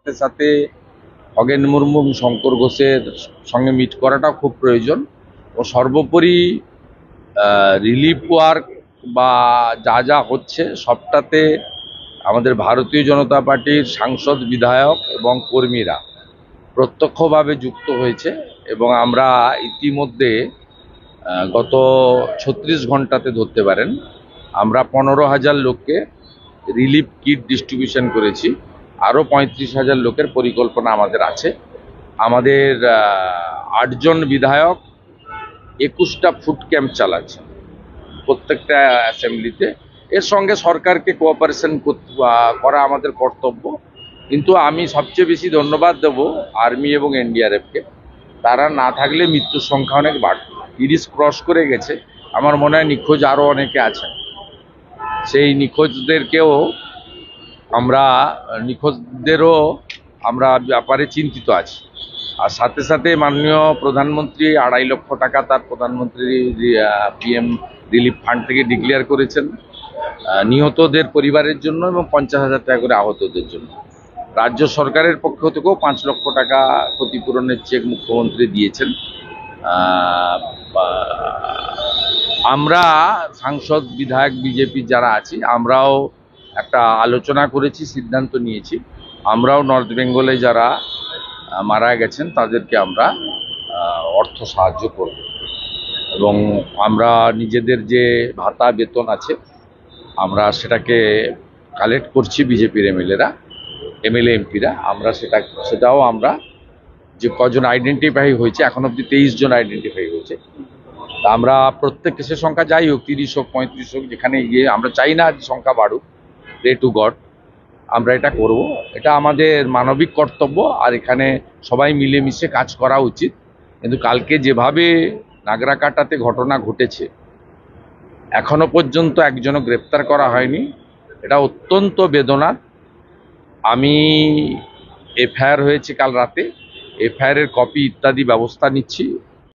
সাথে সাথে খগেন মুর্মু এবং শঙ্কর ঘোষের সঙ্গে মিট করাটাও খুব প্রয়োজন। ও সর্বোপরি রিলিফ ওয়ার্ক বা যা যা হচ্ছে সবটাতে আমাদের ভারতীয় জনতা পার্টির সাংসদ, বিধায়ক এবং কর্মীরা প্রত্যক্ষভাবে যুক্ত হয়েছে এবং আমরা ইতিমধ্যে গত 36 ঘন্টাতে ধরতে পারেন আমরা 15,000 লোককে রিলিফ কিট ডিস্ট্রিবিউশন করেছি। আরও 35,000 লোকের পরিকল্পনা আমাদের আছে। আমাদের 8 জন বিধায়ক 21টা ফুড ক্যাম্প চালাচ্ছে প্রত্যেকটা অ্যাসেম্বলিতে। এর সঙ্গে সরকারকে কোঅপারেশন করা আমাদের কর্তব্য। কিন্তু আমি সবচেয়ে বেশি ধন্যবাদ দেব আর্মি এবং এনডিআরএফকে। তারা না থাকলে মৃত্যুর সংখ্যা অনেক বাড়ত। 30 ক্রস করে গেছে। আমার মনে হয় নিখোঁজ আরও অনেকে আছেন। সেই নিখোঁজদেরকেও নিখোঁজদেরও আমরা ব্যাপারে চিন্তিত আছি। আর সাথে সাথে মাননীয় প্রধানমন্ত্রী 2.5 লক্ষ টাকা তার প্রধানমন্ত্রী পিএম রিলিফ ফান্ড থেকে ডিক্লেয়ার করেছেন নিহতদের পরিবারের জন্য এবং 50,000 টাকা করে আহতদের জন্য। রাজ্য সরকারের পক্ষ থেকেও 5 লক্ষ টাকা ক্ষতিপূরণের চেক মুখ্যমন্ত্রী দিয়েছেন। আমরা সাংসদ, বিধায়ক, বিজেপি যারা আছি আমরাও একটা আলোচনা করেছি, সিদ্ধান্ত নিয়েছি আমরাও নর্থ বেঙ্গলে যারা মারা গেছেন তাদেরকে আমরা অর্থ সাহায্য করব এবং আমরা নিজেদের যে ভাতা বেতন আছে আমরা সেটাকে কালেক্ট করছি। বিজেপির এমএলএ এমপিরা আমরা সেটাও আমরা যে কজন আইডেন্টিফাই হয়েছে, এখন অব্দি 23 জন আইডেন্টিফাই হয়েছে। আমরা প্রত্যেক কেসের সংখ্যা যাই হোক, 30 হোক 35 হোক, যেখানে গিয়ে আমরা চাই না সংখ্যা বাড়ুক, প্রে টু গড আমরা এটা করব। এটা আমাদের মানবিক কর্তব্য আর এখানে সবাই মিলেমিশে কাজ করা উচিত। কিন্তু কালকে যেভাবে নাগরাকাটাতে ঘটনা ঘটেছে এখনো পর্যন্ত একজনও গ্রেপ্তার করা হয়নি, এটা অত্যন্ত বেদনার। আমি এফআইআর হয়েছে কাল রাতে, এফআইআর এর কপি ইত্যাদি ব্যবস্থা নিচ্ছি।